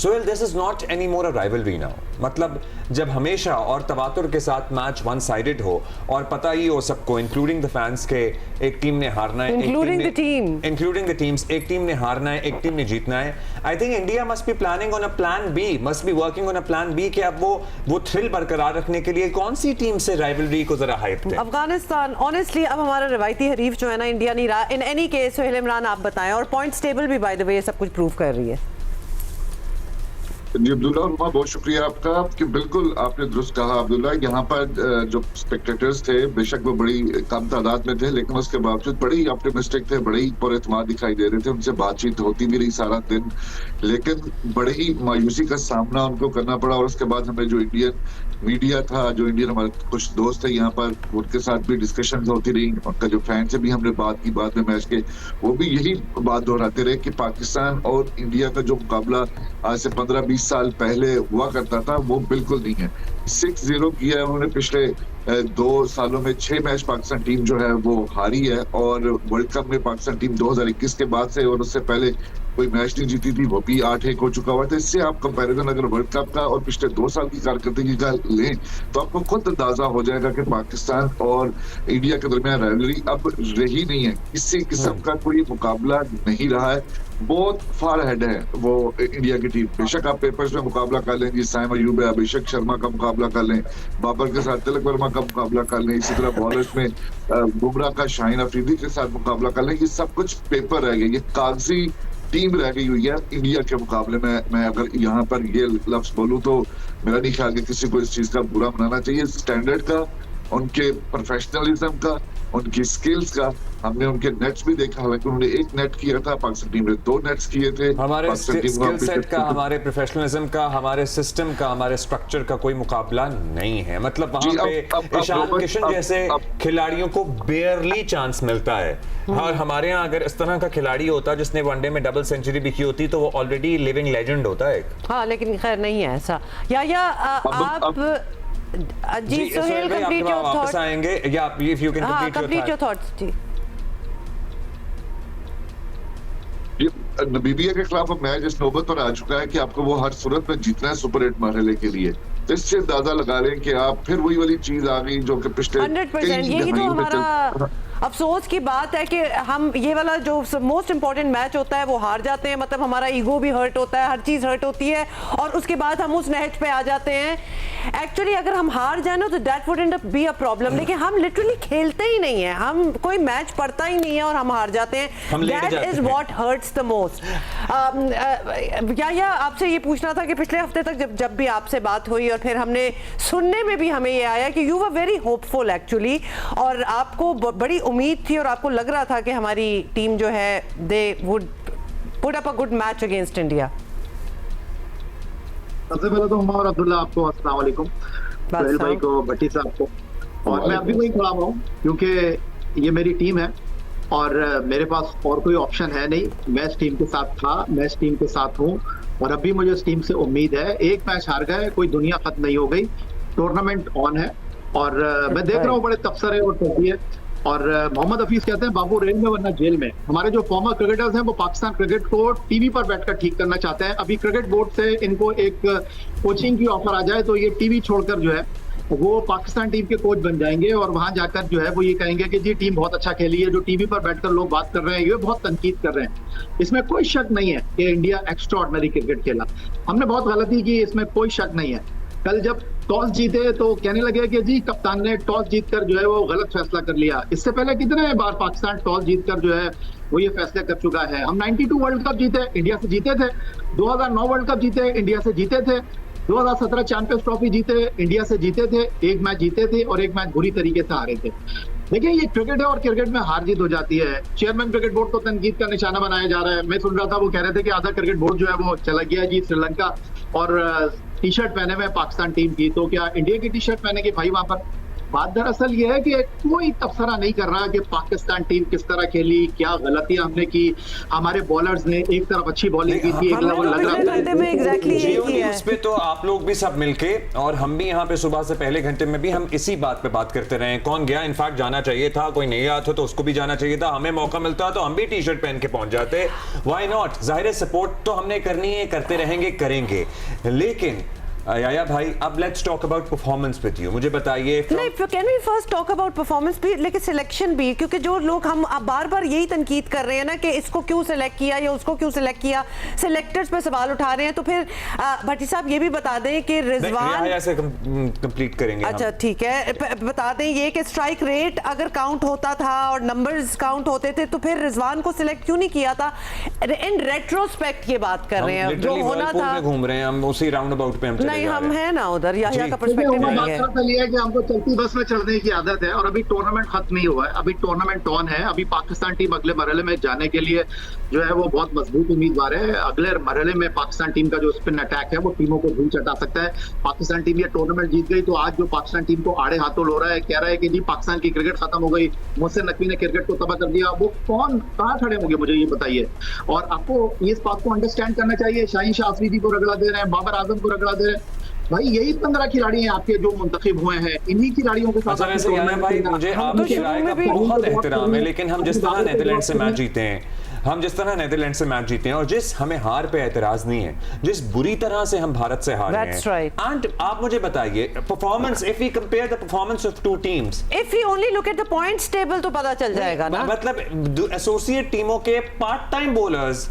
Sohail, this is not any more a rivalry now. मतलब जब हमेशा और तवातुर के साथ मैच वन साइडेड हो और पता ही हो सबको, इंक्लूडिंग द फैंस, के एक टीम ने हारना है, इंक्लूडिंग द टीम्स, एक टीम ने हारना है, एक टीम ने जीतना है। I think India must be planning on a plan B, must be working on a plan B, कि अब वो थ्रिल बरकरार रखने के लिए कौन सी टीम से राइवलरी को जरा हाइप दें। अफगानिस्तान ऑनेस्टली अब हमारा रवायती हरीफ जो है ना, इंडिया नहीं रहा in any case. Sohail Imran आप बताएं, और पॉइंट्स टेबल भी बाय द वे सब कुछ प्रूव कर रही है। जी अब्दुल्ला और बहुत शुक्रिया आपका कि बिल्कुल आपने दुरुस्त कहा अब्दुल्ला। यहाँ पर जो स्पेक्टेटर्स थे बेशक वो बड़ी कम तादाद में थे, लेकिन उसके बावजूद बड़े ही ऑप्टिमिस्टिक थे, बड़े ही पुरएतमाद दिखाई दे रहे थे। उनसे बातचीत होती भी रही सारा दिन, लेकिन बड़े ही मायूसी का सामना उनको करना पड़ा। और उसके बाद हमें जो इंडियन मीडिया था, जो इंडियन हमारे कुछ दोस्त थे यहाँ पर, उनके साथ भी डिस्कशन होती रही। उनका जो फैन से भी हमने बात की बाद में मैच के, वो भी यही बात दोहराते रहे कि पाकिस्तान और इंडिया का जो मुकाबला आज से 15-20 साल पहले हुआ करता था वो बिल्कुल नहीं है। 6-0 किया है उन्होंने। पिछले 2 सालों में 6 मैच पाकिस्तान टीम जो है वो हारी है, और वर्ल्ड कप में पाकिस्तान टीम 2021 के बाद से और उससे पहले कोई मैच नहीं जीती थी, वो भी 8-1 हो चुका हुआ था। इससे आप कंपैरिजन अगर वर्ल्ड कप का और पिछले 2 साल की कारकर्दगी का लें तो आपको खुद अंदाजा हो जाएगा कि पाकिस्तान और इंडिया के दरमियान राइवलरी अब रही नहीं है। किसी किस्म का कोई मुकाबला नहीं रहा है। बहुत फार हेड है वो इंडिया की टीम। बेशक आप पेपर्स में मुकाबला कर लें, जी साइम अयूब है, अभिषेक शर्मा का मुकाबला कर लें, बाबर के साथ तिलक वर्मा का मुकाबला कर लें, इसी तरह बॉलर्स में बुमराह का शाहीन अफरीदी के साथ मुकाबला कर लें। ये सब कुछ पेपर रह गए, ये कागजी टीम रह गई हुई है इंडिया के मुकाबले में। मैं अगर यहाँ पर ये लफ्ज बोलूं तो मेरा नहीं ख्याल कि किसी को इस चीज का बुरा मनाना चाहिए। स्टैंडर्ड का, उनके प्रोफेशनलिज्म का, उनकी स्किल्स का, हमने उनके नेट्स भी देखा। हालांकि उन्होंने 1 नेट किया था, पाकिस्तान टीम ने 2 नेट्स किए थे। हमारे स्किल सेट का, हमारे प्रोफेशनलिज्म का, हमारे सिस्टम का, हमारे स्ट्रक्चर का कोई मुकाबला नहीं है। मतलब वहां पे ईशान किशन जैसे खिलाड़ियों को बेयरली चांस मिलता है। और हमारे यहाँ अगर इस तरह का खिलाड़ी होता जिसने वनडे में डबल सेंचुरी भी की होती तो वो ऑलरेडी लिविंग लेजेंड होता है। हाँ, लेकिन खैर नहीं है ऐसा। या आप जी सोहेल कंप्लीट योर थॉट्स आएंगे, या if you can complete your thoughts. जी नमीबिया के खिलाफ मैच इस नौबत पर आ चुका है कि आपको वो हर सूरत में जीतना है सुपर 8 मरहले के लिए। तो इससे अंदाजा लगा लें कि आप फिर वही वाली चीज आ गई जो कि पिछले 100%। यही तो हमारा अफसोस की बात है कि हम ये वाला जो मोस्ट इंपॉर्टेंट मैच होता है वो हार जाते हैं। मतलब हमारा ईगो भी हर्ट होता है, हर चीज हर्ट होती है, और उसके बाद हम उस नहज पे आ जाते हैं। एक्चुअली अगर हम हार जाए ना तो that would and up be a problem, लेकिन हम लिटरली खेलते ही नहीं है, हम कोई मैच पढ़ता ही नहीं है और हम हार जाते हैं। That is what hertz the most. या आपसे ये पूछना था कि पिछले हफ्ते तक जब भी आपसे बात हुई और फिर हमने सुनने में भी हमें ये आया कि you were very hopeful actually, और आपको बड़ी उम्मीद थी और आपको लग रहा था कि हमारी टीम जो है they would put up a good match against India. सबसे पहले तो उमर अब्दुल्ला आपको अस्सलाम वालेकुम, सोहेल भाई को, भट्टी साहब को, और मैं अभी वही खड़ा हुआ हूँ क्योंकि ये मेरी टीम है और मेरे पास और कोई ऑप्शन है नहीं। मैं इस टीम के साथ था, मैं इस टीम के साथ हूँ और अभी मुझे इस टीम से उम्मीद है। एक मैच हार गए, कोई दुनिया खत्म नहीं हो गई, टूर्नामेंट ऑन है और मैं देख रहा हूँ बड़े तबसरे और टोपी है। और मोहम्मद हफीज कहते हैं बाबू रेल में वरना जेल में। हमारे जो फॉर्मर क्रिकेटर्स हैं वो पाकिस्तान क्रिकेट को टीवी पर बैठकर ठीक करना चाहते हैं। अभी क्रिकेट बोर्ड से इनको एक कोचिंग की ऑफर आ जाए तो ये टीवी छोड़कर जो है वो पाकिस्तान टीम के कोच बन जाएंगे और वहां जाकर जो है वो ये कहेंगे कि जी टीम बहुत अच्छा खेली है। जो टीवी पर बैठकर लोग बात कर रहे हैं ये बहुत तनकीद कर रहे हैं। इसमें कोई शक नहीं है कि इंडिया एक्स्ट्राऑर्डिनरी क्रिकेट खेला, हमने बहुत गलती की, इसमें कोई शक नहीं है। कल जब टॉस जीते तो कहने लगे कि जी कप्तान ने टॉस जीतकर जो है वो गलत फैसला कर लिया। इससे पहले कितने बार पाकिस्तान टॉस जीतकर जो है वो ये फैसले कर चुका है। हम 92 वर्ल्ड कप जीते, इंडिया से जीते थे। 2009 वर्ल्ड कप जीते, इंडिया से जीते थे। 2017 चैंपियंस ट्रॉफी जीते, इंडिया से जीते थे। एक मैच जीते थे और एक मैच बुरी तरीके से हारे थे। देखिए ये क्रिकेट है और क्रिकेट में हार जीत हो जाती है। चेयरमैन क्रिकेट बोर्ड को तनकीद का निशाना बनाया जा रहा है। मैं सुन रहा था वो कह रहे थे कि आधा क्रिकेट बोर्ड जो है वो चला गया जी श्रीलंका और टी शर्ट पहने हुए पाकिस्तान टीम की। तो क्या इंडिया की टी शर्ट पहने की भाई वहां पर? बात दरअसल ये है कि कोई तबसरा नहीं कर रहा कि पाकिस्तान टीम किस तरह खेली, क्या गलतियां हमने की, हमारे बॉलर्स ने एक तरफ अच्छी बॉलिंग की थी, एक लेवल लग रहा उस पे तो आप लोग भी सब मिलके और हम भी यहाँ पे सुबह से पहले घंटे में भी हम इसी बात पे बात करते रहे। कौन गया, इनफैक्ट जाना चाहिए था, कोई नहीं गया था तो उसको भी जाना चाहिए था, हमें मौका मिलता तो हम भी टी शर्ट पहन के पहुंच जाते। Why not? जाहिर है सपोर्ट तो हमने करनी है, करते रहेंगे, करेंगे। लेकिन याया भाई, अब let's talk about performance with you. मुझे बताइए, नहीं, can we first talk about performance भी, लेकिन सिलेक्शन भी, क्योंकि जो लोग हम बार-बार यही तनकीद कर रहे हैं ना कि इसको क्यों सिलेक्ट किया या उसको क्यों सिलेक्ट किया, सिलेक्टर्स पे सवाल उठा रहे हैं, तो फिर भट्टी साहब ये भी बता दें कि रिजवान ऐसे कंप्लीट करेंगे। अच्छा ठीक है, बता दें ये कि स्ट्राइक रेट अगर काउंट होता था और नंबर्स काउंट होते थे तो फिर रिजवान को सिलेक्ट क्यों नहीं किया था? इन रेट्रोस्पेक्ट ये बात कर रहे हैं, जो होना था। घूम रहे हैं हम उसी राउंड अबाउट पे, नहीं हम है ना उधर, याहिया का पर्सपेक्टिव नहीं है। बात ये है कि हमको चलती बस में चढ़ने की आदत है और अभी टूर्नामेंट खत्म नहीं हुआ है, अभी टूर्नामेंट ऑन है। अभी पाकिस्तान टीम अगले मरहले में जाने के लिए जो है वो बहुत मजबूत उम्मीदवार है। अगले मरहले में पाकिस्तान टीम का जो स्पिन अटैक है वो टीमों को धूल चटा सकता है। पाकिस्तान टीम ये टूर्नामेंट जीत गई तो आज जो पाकिस्तान टीम को आड़े हाथों लो रहा है, कह रहा है कि जी पाकिस्तान की क्रिकेट खत्म हो गई, मोहसिन नकवी ने क्रिकेट को तबाह कर दिया, वो कौन कहाँ खड़े होंगे मुझे ये बताइए। और आपको इस बात को अंडरस्टैंड करना चाहिए, शाहीन शाह अफरीदी को रगड़ा दे रहे हैं, बाबर आजम को रगड़ा दे रहे हैं, भाई यही 15 खिलाड़ी हैं आपके जो मुंतखब हुए हैं, इन्हीं खिलाड़ियों के साथ। भाई मुझे आपकी राय का बहुत एहतराम है, लेकिन हम जिस तरह नेदरलैंड से मैच जीते हैं, हम जिस तरह नेदरलैंड से मैच जीते हैं और जिस हमें हार पे एतराज नहीं है, जिस बुरी तरह से हम भारत से हारे हैं, एंड आप मुझे बताइए performance, if we compare the performance of two teams, if we only look at the points table तो पता चल जाएगा ना। मतलब एसोसिएट टीमों के पार्ट टाइम बॉलर्स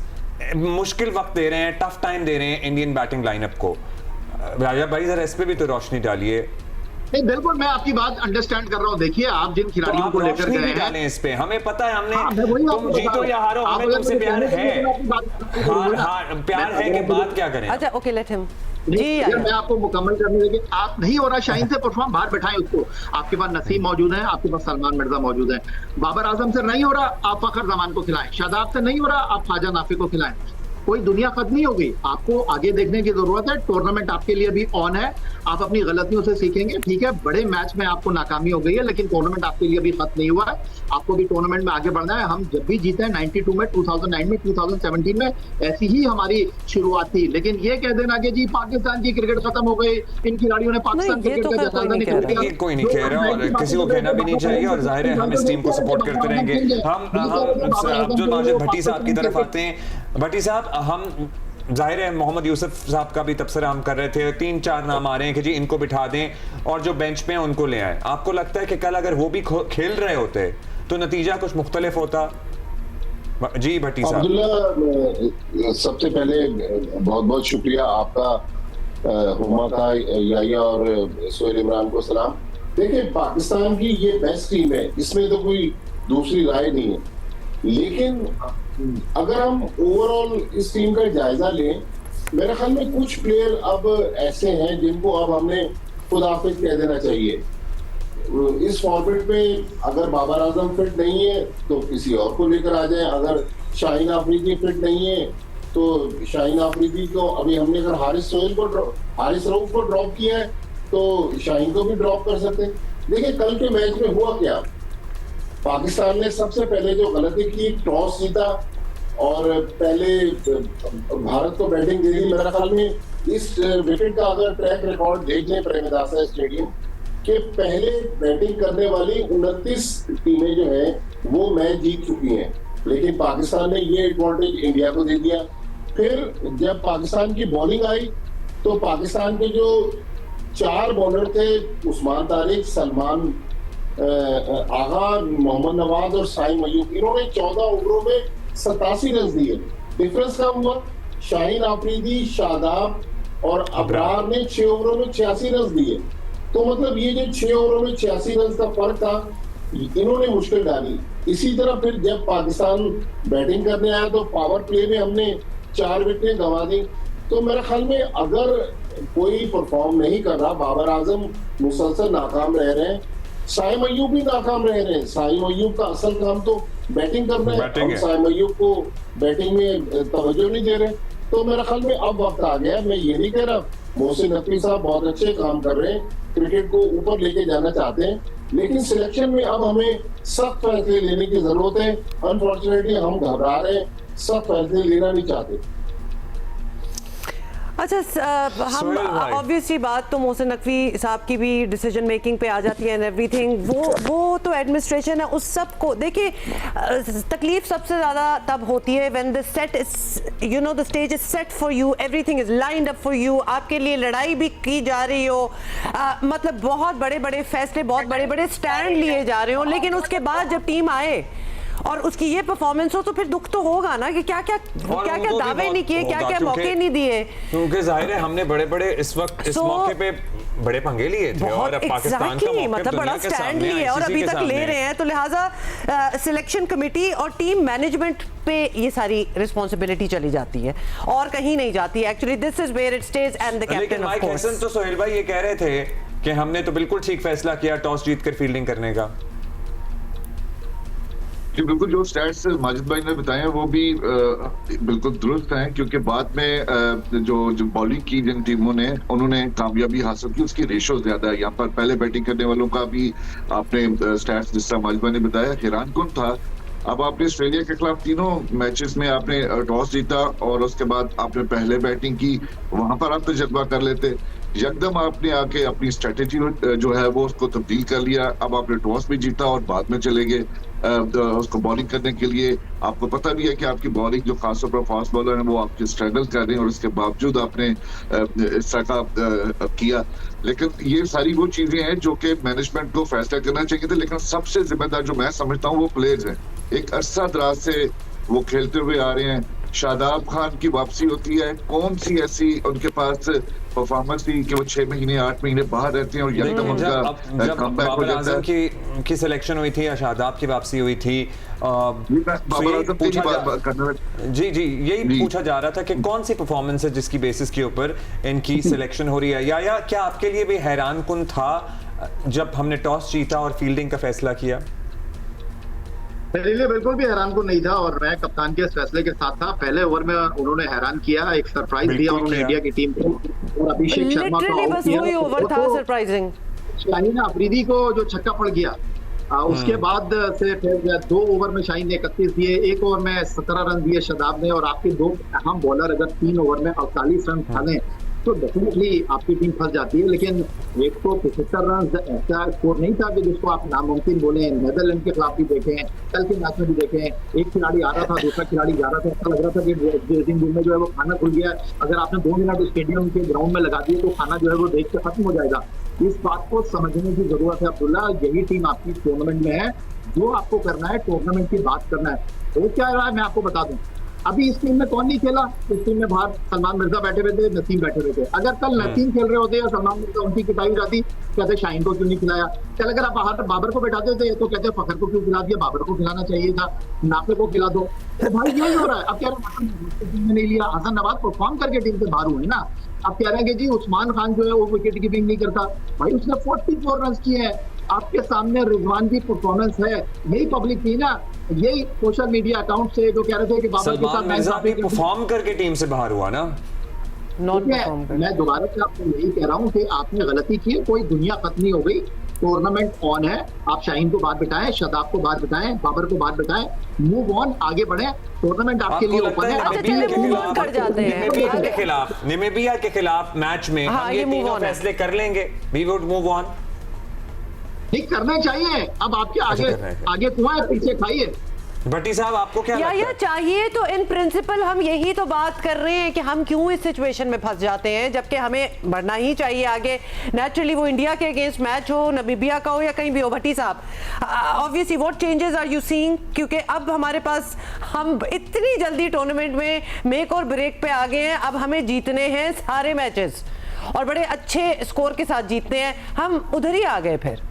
मुश्किल वक्त दे रहे हैं, टफ टाइम दे रहे हैं इंडियन बैटिंग लाइनअप को। राजा भाई जरा इस पे भी तो रोशनी डालिए। नहीं बिल्कुल, मैं आपकी बात अंडरस्टैंड कर रहा हूँ। देखिए आप जिन खिलाड़ियों को लेकर गए हैं इस पे हमें पता है, हमने तुम जीतो या हारो हमें तुमसे प्यार है, प्यार है कि बात क्या करें। अच्छा ओके, लेट हिम जी मैं आपको मुकम्मल करने देंगे। आप नहीं हो रहा शाहीन से परफॉर्म, बाहर बैठाएं उसको। आपके पास नसीम मौजूद है, आपके पास सलमान मिर्जा मौजूद है। बाबर आजम से नहीं हो रहा, आप फखर जमान को खिलाएं। शादाब से नहीं हो रहा, आप ख्वाजा नाफी को खिलाएं। कोई दुनिया खत्म नहीं होगी, आपको आगे देखने की जरूरत है। टूर्नामेंट आपके लिए अभी ऑन है, आप अपनी गलतियों से सीखेंगे। ठीक है, बड़े मैच में आपको नाकामी हो गई है, लेकिन टूर्नामेंट आपके लिए अभी खत्म नहीं हुआ है। आपको भी टूर्नामेंट में आगे बढ़ना है। हम जब भी जीते हैं 92 में, 2009 में, 2017 में, ऐसी ही हमारी शुरुआत थी। लेकिन ये कह देना कि जी पाकिस्तान की क्रिकेट खत्म हो गई, इन खिलाड़ियों ने पाकिस्तान क्रिकेट का जनाजा निकाल दिया, कोई नहीं कह रहा और किसी को कहना भी नहीं चाहिए। और जाहिर है हम इस टीम को सपोर्ट करते रहेंगे। हम अब्दुल माजिद भट्टी साहब की तरफ आते हैं। भट्टी साहब, हम जाहिर है मोहम्मद यूसुफ साहब का भी तबसरा हम कर रहे थे, 3-4 नाम आ रहे हैं कि जी इनको बिठा दें और जो बेंच पे हैं उनको ले आए। आपको लगता है कि कल अगर वो भी खेल रहे होते तो नतीजा कुछ मुख्तलिफ होता? जी भट्टी साहब। अब्दुल्ला, सबसे पहले बहुत बहुत शुक्रिया आपका, हुमा का, याया और सोहेल इमरान को सलाम। देखिए पाकिस्तान की ये बेस्ट टीम है, इसमें तो कोई दूसरी राय नहीं है। लेकिन अगर हम ओवरऑल इस टीम का जायजा लें, मेरे ख्याल में कुछ प्लेयर अब ऐसे हैं जिनको अब हमने खुद हाफिज कह देना चाहिए। इस फॉर्मेट में अगर बाबर आजम फिट नहीं है तो किसी और को लेकर आ जाए। अगर शाहीन आफरीदी फिट नहीं है तो शाहीन आफरीदी को, अभी हमने अगर हारिस रऊफ को ड्रॉप किया है तो शाहीन को भी ड्रॉप कर सकते हैं। देखिए कल के मैच में हुआ क्या, पाकिस्तान ने सबसे पहले जो गलती की, टॉस जीता और पहले भारत को बैटिंग दे दी। मेरे ख्याल में इस विकेट का अगर ट्रैक रिकॉर्ड देख लें प्रेमदासा स्टेडियम के, पहले बैटिंग करने वाली 29 टीमें जो है वो मैच जीत चुकी हैं, लेकिन पाकिस्तान ने ये एडवांटेज इंडिया को दे दिया। फिर जब पाकिस्तान की बॉलिंग आई तो पाकिस्तान के जो 4 बॉलर थे, उस्मान तारिक, सलमान आगा, मोहम्मद नवाज और साइम अयूब, इन्होंने 14 ओवरों में 87 रन दिए। डिफरेंस क्या हुआ, शाहीन आफरीदी, शादाब और अबरार ने 6 ओवरों में 86 रन दिए। तो मतलब ये जो 6 ओवरों में 86 रन का फर्क था, इन्होंने मुश्किल डाली। इसी तरह फिर जब पाकिस्तान बैटिंग करने आया तो पावर प्ले में हमने 4 विकेटें गंवा दी। तो मेरे ख्याल में अगर कोई परफॉर्म नहीं कर रहा, बाबर आजम मुसलसल नाकाम रह रहे हैं, साइम अयूब भी नाकाम रह रहे हैं। साइम अयूब का असल काम तो बैटिंग करना है, और साइम अयूब को बैटिंग में तवज्जो नहीं दे रहे। तो मेरे ख्याल में अब वक्त आ गया। मैं ये नहीं कह रहा, मोहसिन नकवी साहब बहुत अच्छे काम कर रहे हैं, क्रिकेट को ऊपर लेके जाना चाहते हैं, लेकिन सिलेक्शन में अब हमें सख्त फैसले लेने की जरूरत है। अनफॉर्चुनेटली हम घबरा रहे हैं, सख्त फैसले लेना नहीं चाहते। अच्छा, हम ऑब्वियसली बात तो मोहसिन नकवी साहब की भी डिसीजन मेकिंग पे आ जाती है एंड एवरीथिंग, वो तो एडमिनिस्ट्रेशन है, उस सब को देखिए तकलीफ सबसे ज़्यादा तब होती है when the set is you know the stage is set for you, everything is lined up for you, आपके लिए लड़ाई भी की जा रही हो, मतलब बहुत बड़े बड़े फैसले, बहुत बड़े बड़े स्टैंड लिए जा रहे हो, लेकिन उसके बाद जब टीम आए और उसकी ये परफॉर्मेंस हो तो फिर दुख तो होगा ना कि क्या क्या दावे नहीं किए, क्या क्या मौके नहीं दिए, क्योंकि जाहिर है हमने बड़े बड़े इस वक्त इस मौके पे बड़े पंगे लिए थे और अब पाकिस्तान का मौके मतलब बड़ा स्टैंड लिए और अभी तक ले रहे हैं, तो लिहाजा सिलेक्शन कमेटी और टीम मैनेजमेंट पे ये सारी रिस्पांसिबिलिटी चली जाती है और कहीं नहीं जाती। Actually this is where it stage and the captain of course. तो सोहेल भाई ये कह रहे थे कि हमने तो बिल्कुल ठीक फैसला किया टॉस जीतकर फील्डिंग करने का। जी बिल्कुल, जो स्टैट्स माजिद भाई ने बताए हैं वो भी बिल्कुल दुरुस्त हैं, क्योंकि बाद में जो बॉलिंग की जिन टीमों ने उन्होंने कामयाबी हासिल की उसकी रेशो ज्यादा है। यहाँ पर पहले बैटिंग करने वालों का भी आपने स्टैट्स जिस तरह माजिद भाई ने बताया हैरानकुन था। अब आपने ऑस्ट्रेलिया के खिलाफ तीनों मैचेस में आपने टॉस जीता और उसके बाद आपने पहले बैटिंग की, वहां पर आप तजर्बा कर लेते, यकदम आपने आके अपनी स्ट्रेटेजी जो है वो उसको तब्दील कर लिया। अब आपने टॉस भी जीता और बाद में चले गए उसको बॉलिंग करने के लिए। आपको पता भी है कि आपकी बॉलिंग जो खासतौर पर फास्ट बॉलर है वो आपके स्ट्रगल कर रहे हैं और उसके बावजूद आपने इस तरह का किया। लेकिन ये सारी वो चीजें हैं जो कि मैनेजमेंट को फैसला करना चाहिए था, लेकिन सबसे जिम्मेदार जो मैं समझता हूँ वो प्लेयर्स हैं। एक अरसा दराज से वो खेलते हुए आ रहे हैं, शादाब खान की वापसी होती है, कौन सी ऐसी उनके पास परफॉर्मेंस थी कि वो 6 महीने 8 महीने बाहर रहते हैं और यकदम उनका कमबैक हो जाता है। की सिलेक्शन हुई थी या शादाब की वापसी हुई थी, जी यही पूछा जा रहा था कि कौन सी परफॉर्मेंस है जिसकी बेसिस के ऊपर इनकी सिलेक्शन हो रही है, या क्या आपके लिए भी हैरानकुन था जब हमने टॉस जीता और फील्डिंग का फैसला किया? मेरे लिए बिल्कुल भी हैरान को नहीं था और मैं कप्तान के इस फैसले के साथ था। पहले ओवर में उन्होंने हैरान किया, एक सरप्राइज दिया उन्होंने इंडिया की टीम को और अभिषेक शर्मा को आउट किया। ओवर था सरप्राइजिंग। शाहीन अफरीदी को जो छक्का पड़ गया उसके बाद से फिर 2 ओवर में शाहीन ने 31 दिए, 1 ओवर में 17 रन दिए शादाब ने, और आपके 2 अहम बॉलर अगर 3 ओवर में 48 रन खाने तो डेफिनेटली आपकी टीम फंस जाती है। लेकिन 175 रन ऐसा स्कोर नहीं था कि जिसको आप नामुमकिन बोले। नेदरलैंड के खिलाफ भी देखें, कल के मैच में भी देखें, एक खिलाड़ी आ रहा था, दूसरा खिलाड़ी जा रहा था, ऐसा लग रहा था कि ड्रेसिंग रूम में जो है वो खाना खुल गया। अगर आपने 2 मिनट स्टेडियम के ग्राउंड में लगा दिए तो खाना जो है वो देख के खत्म हो जाएगा। इस बात को समझने की जरूरत है अब्दुल्ला, यही टीम आपकी टूर्नामेंट में है। जो आपको करना है टूर्नामेंट की बात करना है। वो क्या रहा है मैं आपको बता दूं, अभी इस टीम में कौन नहीं खेला? इस टीम में बाहर सलमान मिर्जा बैठे हुए थे, नसीम बैठे हुए थे। अगर कल नसीम खेल रहे होते या सलमान मिर्जा, उनकी किताई हो जाती, कहते शाहीन को क्यों नहीं खिलाया। कल अगर आप बाहर बाबर को बैठाते थे तो कहते फखर को क्यों खिला दिया, बाबर को खिलाना चाहिए था, नाफे को खिला दो। तो भाई यही हो रहा है। अब कह रहे टीम में नहीं लिया, हसन नवाज परफॉर्म करके टीम से बाहर हुए ना। अब कह रहे हैं कि जी उस्मान खान जो है वो विकेट कीपिंग नहीं करता। भाई उसने 44 रन किए हैं। आपके सामने रिजवान की परफॉर्मेंस है। यही पब्लिक थी ना, यही सोशल मीडिया अकाउंट से जो कह रहे थे कि बाबर के साथ मिर्जा भी परफॉर्म करके टीम से बाहर हुआ ना। मैं दोबारा से आपको यही कह रहा हूँ कि आपने गलती की, कोई दुनिया खत्म नहीं हो गई। टूर्नामेंट ऑन है, आप शाहीन को बाहर बिठाएं, शादाब को बाहर बिठाएं, बाबर को बाहर बिठाएं, मूव ऑन, आगे बढ़े। टूर्नामेंट आपके लिए ओपन है। नामीबिया के खिलाफ मैच में हम ये तीनों फैसले कर लेंगे, वी वुड मूव ऑन। ठीक करना चाहिए। अब आपके आगे कुआं है, पीछे खाइए। भट्टी साहब आपको क्या लगता है? चाहिए तो इन प्रिंसिपल हम यही तो बात कर रहे हैं कि हम क्यों इस सिचुएशन में फंस जाते हैं, जबकि हमें बढ़ना ही चाहिए आगे। नेचुरली वो इंडिया के अगेंस्ट मैच हो, नामीबिया का हो या कहीं भी हो। भट्टी साहब, obviously what changes are you seeing? क्योंकि अब हमारे पास, हम इतनी जल्दी टूर्नामेंट में मेक और ब्रेक पे आ गए हैं। अब हमें जीतने हैं सारे मैचेस और बड़े अच्छे स्कोर के साथ जीतने हैं। हम उधर ही आ गए फिर।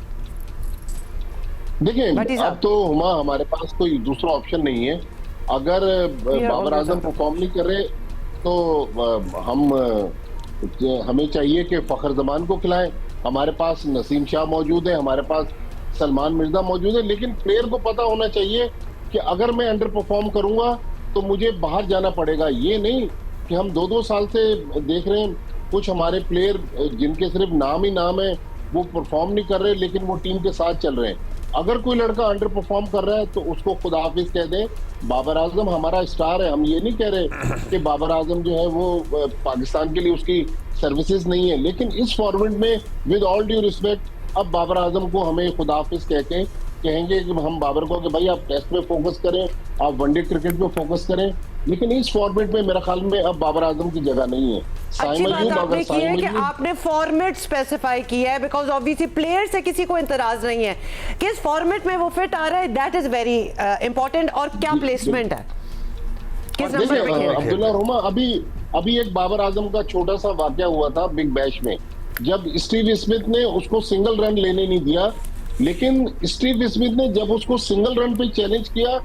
देखिए अब तो हमारे पास कोई दूसरा ऑप्शन नहीं है। अगर बाबर आजम परफॉर्म नहीं कर रहे तो हमें चाहिए कि फखर जमान को खिलाएं। हमारे पास नसीम शाह मौजूद है, हमारे पास सलमान मिर्जा मौजूद है। लेकिन प्लेयर को पता होना चाहिए कि अगर मैं अंडर परफॉर्म करूंगा तो मुझे बाहर जाना पड़ेगा। ये नहीं कि हम 2-2 साल से देख रहे हैं कुछ हमारे प्लेयर जिनके सिर्फ नाम ही नाम है वो परफॉर्म नहीं कर रहे लेकिन वो टीम के साथ चल रहे हैं। अगर कोई लड़का अंडर परफॉर्म कर रहा है तो उसको खुदा हाफिज कह दे। बाबर आजम हमारा स्टार है, हम ये नहीं कह रहे कि बाबर आजम जो है वो पाकिस्तान के लिए उसकी सर्विसेज नहीं है, लेकिन इस फॉर्मेट में विद ऑल ड्यू रिस्पेक्ट अब बाबर आजम को हमें खुदा हाफिज कह के कहेंगे कि हम बाबर को कि भाई आप टेस्ट में फोकस करें, आप वनडे क्रिकेट पे फोकस करें, लेकिन इस फॉर्मेट में मेरा ख्याल में अब बाबर आजम की जगह नहीं है। अच्छी बात आपने की है कि आपने फॉर्मेट स्पेसिफाई किया है, बिकॉज ऑब्वियसली प्लेयर से किसी को इंतराज नहीं है, किस फॉर्मेट में वो फिट आ रहा है, दैट इज वेरी इंपॉर्टेंट, और क्या प्लेसमेंट है, किस नंबर पे खेल। अब्दुल्ला रोमा, अभी एक बाबर आजम का छोटा सा वाकया हुआ था बिग बैश में, जब स्टीव स्मिथ ने उसको सिंगल रन लेने नहीं दिया, लेकिन स्टीव स्मिथ ने जब उसको सिंगल रन पे चैलेंज किया,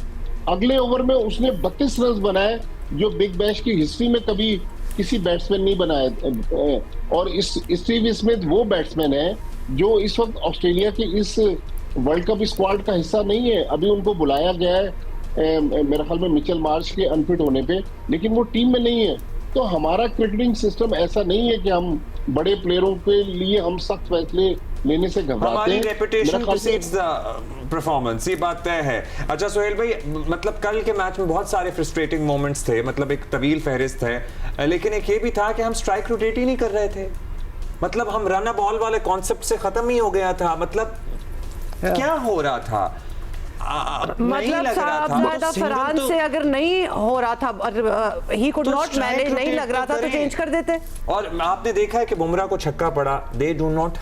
अगले ओवर में उसने 32 रन बनाए, जो बिग बैश की हिस्ट्री में कभी किसी बैट्समैन नहीं बनाए। और इस स्टीव स्मिथ वो बैट्समैन है जो इस वक्त ऑस्ट्रेलिया के इस वर्ल्ड कप स्क्वाड का हिस्सा नहीं है। अभी उनको बुलाया गया है मेरे ख्याल में मिचेल मार्श के अनफिट होने पे, लेकिन वो टीम में नहीं है। तो हमारा क्रिकेटिंग सिस्टम ऐसा नहीं है कि हम बड़े प्लेयरों के लिए हम सख्त फैसले लेने से घबराते हैं। हमारी रेपुटेशन प्रीसीड्स द परफॉर्मेंस, ये बात तय है। अच्छा सोहेल भाई, मतलब कल के मैच में बहुत सारे फ्रस्ट्रेटिंग मोमेंट्स थे, मतलब एक तवील फहरिस्त है, लेकिन एक ये भी था कि हम स्ट्राइक रोटेट ही नहीं कर रहे थे, मतलब हम रन बॉल वाले कॉन्सेप्ट से खत्म ही हो गया था। मतलब क्या हो रहा था, मतलब साहब फरहान से अगर नहीं हो रहा था, ही कुड नॉट मैनेज, नहीं लग रहा था तो चेंज कर देते। और आपने देखा है कि बुमराह को छक्का पड़ा, दे डू नॉट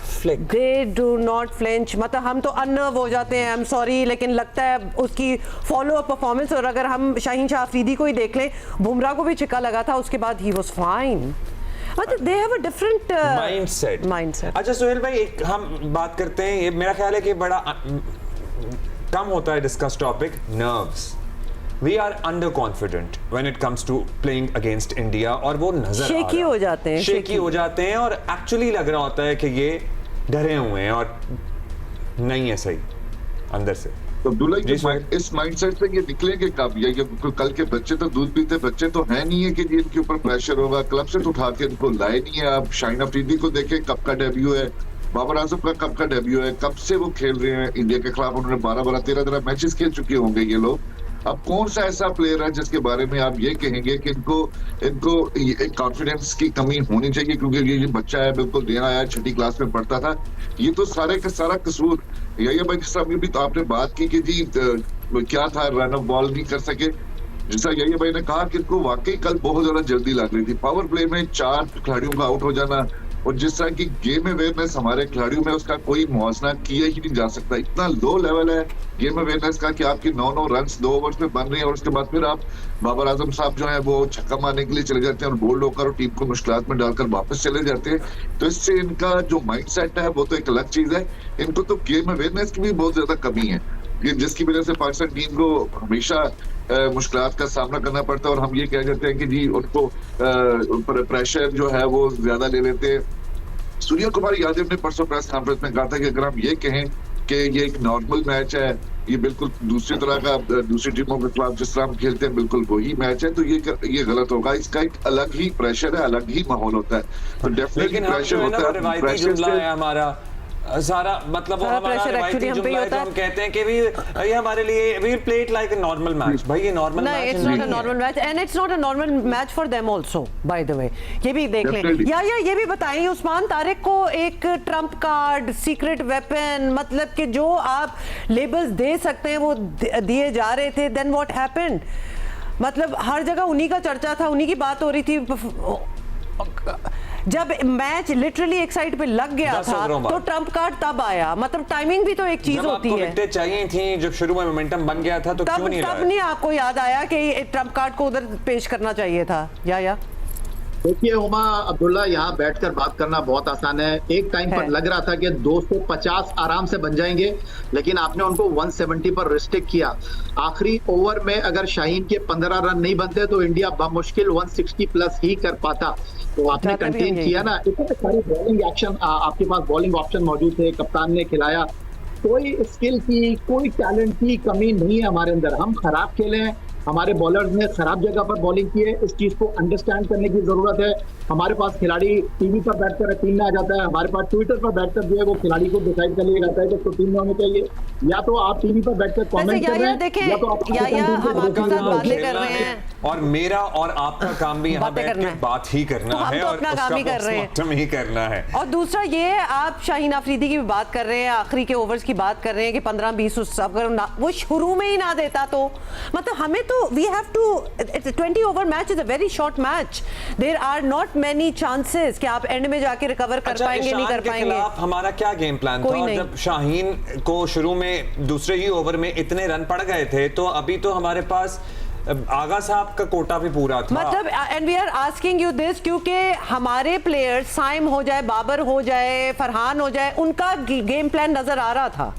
फ्लिंच, मतलब हम तो अनर्व हो जाते हैं, आई एम सॉरी, लेकिन लगता है उसकी फॉलो अप परफॉर्मेंस। और अगर हम शाहीन शाह अफरीदी को ही देख लें, बुमराह को भी छक्का लगा था, उसके बाद ही वाज फाइन, मतलब they have a different mindset। अच्छा सोहेल भाई, एक हम बात करते हैं, ये मेरा ख्याल है कि बड़ा कम होता है discuss topic, nerves. We are under confident when it comes to playing against India, और वो नजर शेकी हो जाते हैं और एक्चुअली लग रहा होता है कि ये डरे हुए हैं और नहीं है सही अंदर से। तो अब्दुल्ला इस माइंडसेट से ये निकलेंगे कब? ये कल के बच्चे तो दूध पीते बच्चे तो है नहीं है कि इनके ऊपर प्रेशर होगा, क्लब से तो उठा के इनको लाए नहीं है। आप शाहीन अफरीदी को देखें, कब का डेब्यू है, बाबर आजम का कब का डेब्यू है, कब से वो खेल रहे हैं इंडिया के खिलाफ, उन्होंने 12 13 मैचेस खेल चुके होंगे ये लोग। अब कौन सा ऐसा प्लेयर है जिसके बारे में आप ये कहेंगे कि इनको एक कॉन्फिडेंस की कमी होनी चाहिए, क्योंकि ये बच्चा है, बिल्कुल नया आया, 6ठी क्लास में पढ़ता था। ये तो सारे का सारा कसूर यही भाई, जिस तरह भी तो आपने बात की कि जी क्या था, रन ऑफ बॉल नहीं कर सके। जैसा यही भाई ने कहा कि इनको वाकई कल बहुत ज्यादा जल्दी लग रही थी, पावर प्ले में 4 खिलाड़ियों का आउट हो जाना, और जिस तरह की गेम अवेयरनेस हमारे खिलाड़ियों में, उसका कोई मुआवजा किया ही नहीं जा सकता। इतना लो लेवल है गेम अवेयरनेस का कि आपकी 9 रन्स 2 ओवर्स में बन रही है, और उसके बाद फिर आप बाबर आजम साहब जो है वो छक्का मारने के लिए चले जाते हैं और बोल्ड होकर और टीम को मुश्किलात में डालकर वापस चले जाते हैं। तो इससे इनका जो माइंडसेट है वो तो एक अलग चीज है, इनको तो गेम अवेयरनेस की भी बहुत ज्यादा कमी है, जिसकी वजह से पाकिस्तान टीम को हमेशा मुश्किलात का सामना करना पड़ता है। और हम ये कह जाते हैं कि जी उनको प्रेशर जो है वो ज्यादा ले लेते हैं। सूर्या कुमार यादव ने परसों प्रेस कॉन्फ्रेंस में कहा था कि अगर हम ये कहें कि ये एक नॉर्मल मैच है, ये बिल्कुल दूसरी तरह का, दूसरी टीमों के खिलाफ जिस तरह हम खेलते हैं बिल्कुल वही मैच है, तो ये गलत होगा। इसका एक अलग ही प्रेशर है, अलग ही माहौल होता है। तो डेफिनेटली प्रेशर होता है, प्रेशर से हमारा सारा मतलब वो हमारा रिवायती जुमला है, तो हम कहते हैं कि भी ये हमारे लिए we play it like a normal match. भाई ये नॉर्मल मैच नहीं, it's not a normal match, and it's not a normal match for them also by the way. ये भी देख लें, या ये भी बताइए, उस्मान तारिक को एक ट्रम्प कार्ड, सीक्रेट वेपन, मतलब कि जो आप लेबल्स दे सकते हैं वो दिए जा रहे थे, देन व्हाट हैपेंड? मतलब हर जगह उन्हीं का चर्चा था, उन्हीं की बात हो रही थी। जब मैच लिटरली एक साइड पे लग गया था तो ट्रम्प कार्ड तब आया, मतलब टाइमिंग भी तो एक चीज होती है। विकेटें चाहिए थी जब शुरू में मोमेंटम बन गया था, तो क्यों नहीं तब नहीं आपको याद आया कि ट्रम्प कार्ड को उधर पेश करना चाहिए था? या देखिए हुमा अब्दुल्ला, यहाँ बैठकर बात करना बहुत आसान है। एक टाइम पर लग रहा था कि 250 आराम से बन जाएंगे, लेकिन आपने उनको 170 पर रिस्ट्रिक्ट किया। आखिरी ओवर में अगर शाहीन के 15 रन नहीं बनते तो इंडिया बमुश्किल 160 प्लस ही कर पाता। तो आपने कंटेन किया ना, इतने सारी बॉलिंग एक्शन, आपके पास बॉलिंग ऑप्शन मौजूद थे, कप्तान ने खिलाया, कोई स्किल की, कोई टैलेंट की कमी नहीं है हमारे अंदर। हम खराब खेले हैं, हमारे बॉलर्स ने खराब जगह पर बॉलिंग की है, इस चीज को अंडरस्टैंड करने की जरूरत है। हमारे पास खिलाड़ी टीवी पर बैठकर टीम में आ जाता है, हमारे पास ट्विटर पर बैठकर जो है वो खिलाड़ी को डिसाइड कर लिया जाता है कि उसको टीम में होना चाहिए। या तो आप टीवी पर बैठकर कमेंट कर रहे हैं या तो आप हम आपके साथ बातें कर रहे हैं, और मेरा और आपका काम भी यहाँ बैठ के बात ही करना है, और अपना काम ही कर रहे हैं, ही करना है। और दूसरा ये आप शाहीन अफरीदी की भी बात कर रहे हैं, आखिरी के ओवर्स की बात कर रहे हैं कि 15-20 अगर वो शुरू में ही ना देता तो मतलब हमें तो we have to 20 over match is a very short match, there are not many chances कि आप एंड में जाके रिकवर कर पाएंगे नहीं कर पाएंगे। हमारा क्या गेम प्लान था? और जब शाहीन को शुरू में दूसरे ही ओवर में इतने रन पड़ गए थे तो अभी तो हमारे पास आगा साहब का कोटा भी पूरा था। मतलब and we are asking you this क्योंकि हमारे प्लेयर्स साइम हो जाए, बाबर हो जाए, फरहान हो जाए, उनका गेम प्लान नजर आ रहा था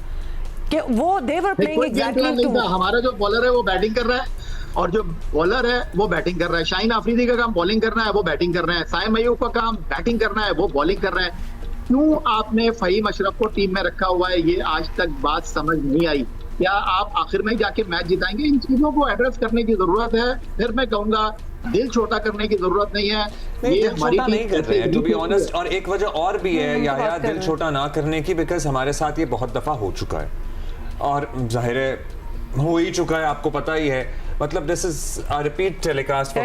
कि वो दे वर प्लेइंग एग्जैक्टली टू। हमारा जो बॉलर है वो बैटिंग कर रहा है और जो बॉलर है वो बैटिंग कर रहा है। शाहीन अफरीदी का काम बॉलिंग करना है, वो बैटिंग कर रहे हैं। साइम अयूब का काम बैटिंग करना है, वो बॉलिंग कर रहे हैं। क्यों आपने फहीम अशरफ को टीम में रखा हुआ है, ये आज तक बात समझ नहीं आई। क्या आप आखिर में जाके मैच जिताएंगे? इन चीजों को एड्रेस करने की जरूरत है। फिर मैं कहूंगा दिल छोटा करने की जरूरत नहीं है। ये हमारी नहीं कर रहे हैं टू बी ऑनेस्ट। और एक वजह और भी है यार दिल छोटा ना करने की, बिकॉज हमारे साथ ये बहुत दफा हो चुका है और जाहिर है हो ही चुका है, आपको पता ही है। मतलब this is a repeat telecast for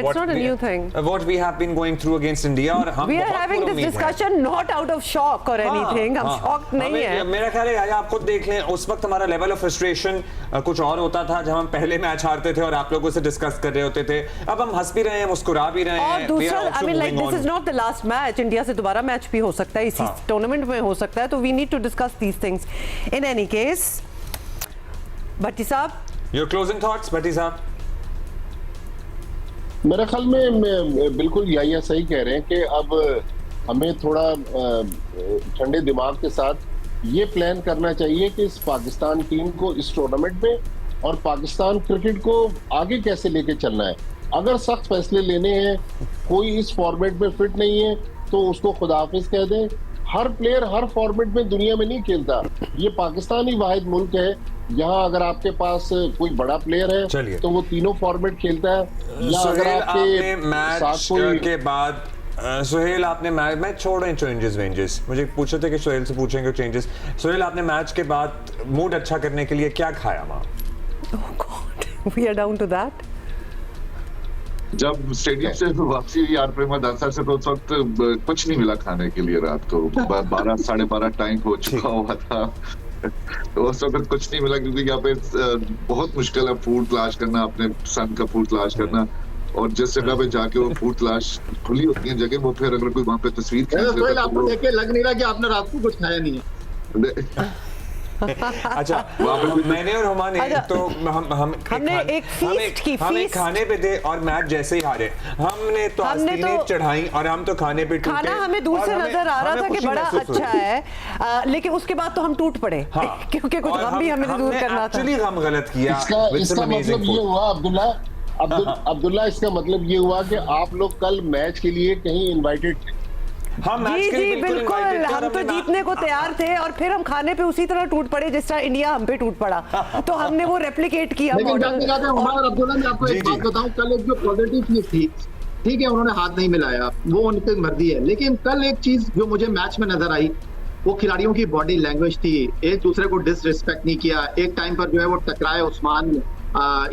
what we have been going through against India। और हम we are having this discussion not out of shock or anything। हम shocked नहीं है। मेरा ख्याल है आप खुद देख लें, उस वक्त हमारा लेवल ऑफ फ्रस्ट्रेशन कुछ और होता था जब हम पहले मैच हारते थे और आप लोगों से डिस्कस कर रहे होते थे। अब हम हंस भी रहे हैं, मुस्कुरा भी रहे हैं। और दूसरा I mean like this is not the last match। India से दोबारा मैच भी हो सकता है, इसी टूर्नामेंट में हो सकता है, तो we need to discuss these things in any case। भट्टी साहब, your closing thoughts भट्टी साहब? मेरे ख्याल में बिल्कुल याया सही कह रहे हैं कि अब हमें थोड़ा ठंडे दिमाग के साथ ये प्लान करना चाहिए कि इस पाकिस्तान टीम को इस टूर्नामेंट में और पाकिस्तान क्रिकेट को आगे कैसे लेके चलना है। अगर सख्त फैसले लेने हैं, कोई इस फॉर्मेट में फिट नहीं है तो उसको खुदाफिज कह दें। हर प्लेयर हर फॉर्मेट में दुनिया में नहीं खेलता, ये पाकिस्तान ही वाहिद मुल्क है यहाँ अगर आपके पास कोई बड़ा प्लेयर है तो वो तीनों फॉर्मेट खेलता है। या अगर आपके मैच के बाद सुहेल आपने मैच छोड़ रहे चेंजेस वेंजेस, मुझे पूछे थे कि सुहेल से पूछेंगे चेंजेस। सुहेल आपने मैच के बाद मूड अच्छा करने के लिए क्या खाया वहाँ? Oh God, we are down to that। जब स्टेडियम से वापसी हुई यार प्रेमा दासा से तो उस वक्त कुछ नहीं मिला खाने के लिए। रात को 12 साढ़े 12 टाइम हो चुका हुआ था तो उस वक्त कुछ नहीं मिला क्योंकि यहाँ पे बहुत मुश्किल है फूड तलाश करना, अपने सन का फूड तलाश करना। और जिस जगह पे जाके वो फूड तलाश खुली होती है जगह, वो फिर अगर कोई वहाँ पे तस्वीर खींच लेता है आपको देख के लग नहीं रहा कि आपने रात को कुछ खाया नहीं है। अच्छा मैंने और हुमा ने तो हमने एक फीस्ट की हमें खाने पे थे और मैच जैसे ही हारे हमने तो आस्तीनें चढ़ाई और हम तो खाने पे टूटे। खाना हमें दूर से नजर आ रहा था कि बड़ा अच्छा है, लेकिन उसके बाद तो हम टूट पड़े क्योंकि कुछ गम भी हमें दूर करना था। एक्चुअली हम गलत किया। इसका मतलब ये हुआ अब्दुल्ला इसका मतलब ये हुआ कि आप लोग कल मैच के लिए कहीं इनवाइटेड थे। जी बिल्कुल, हम तो जीतने को तैयार थे और फिर हम खाने पे उसी तरह टूट पड़े जिस तरह इंडिया हम पे टूट पड़ा, तो हमने वो रेप्लिकेट किया। अब्दुल्ला मैं आपको एक बात बताऊं, कल एक जो पॉजिटिव चीज थी, ठीक है उन्होंने हाथ नहीं मिलाया, वो उनकी मर्जी है, लेकिन कल एक चीज जो मुझे मैच में नजर आई वो खिलाड़ियों की बॉडी लैंग्वेज थी। एक दूसरे को डिसरिस्पेक्ट नहीं किया। एक टाइम पर जो है वो टकराए उस्मान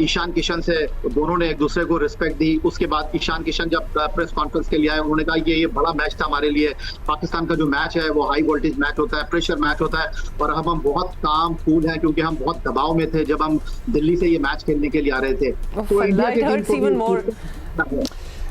ईशान किशन से, दोनों ने एक दूसरे को रिस्पेक्ट दी। उसके बाद ईशान किशन जब प्रेस कॉन्फ्रेंस के लिए आए उन्होंने कहा ये बड़ा मैच था हमारे लिए। पाकिस्तान का जो मैच है वो हाई वोल्टेज मैच होता है, प्रेशर मैच होता है और अब हम बहुत काम कूल हैं क्योंकि हम बहुत दबाव में थे जब हम दिल्ली से ये मैच खेलने के लिए आ रहे थे। तो इंडिया के टीम को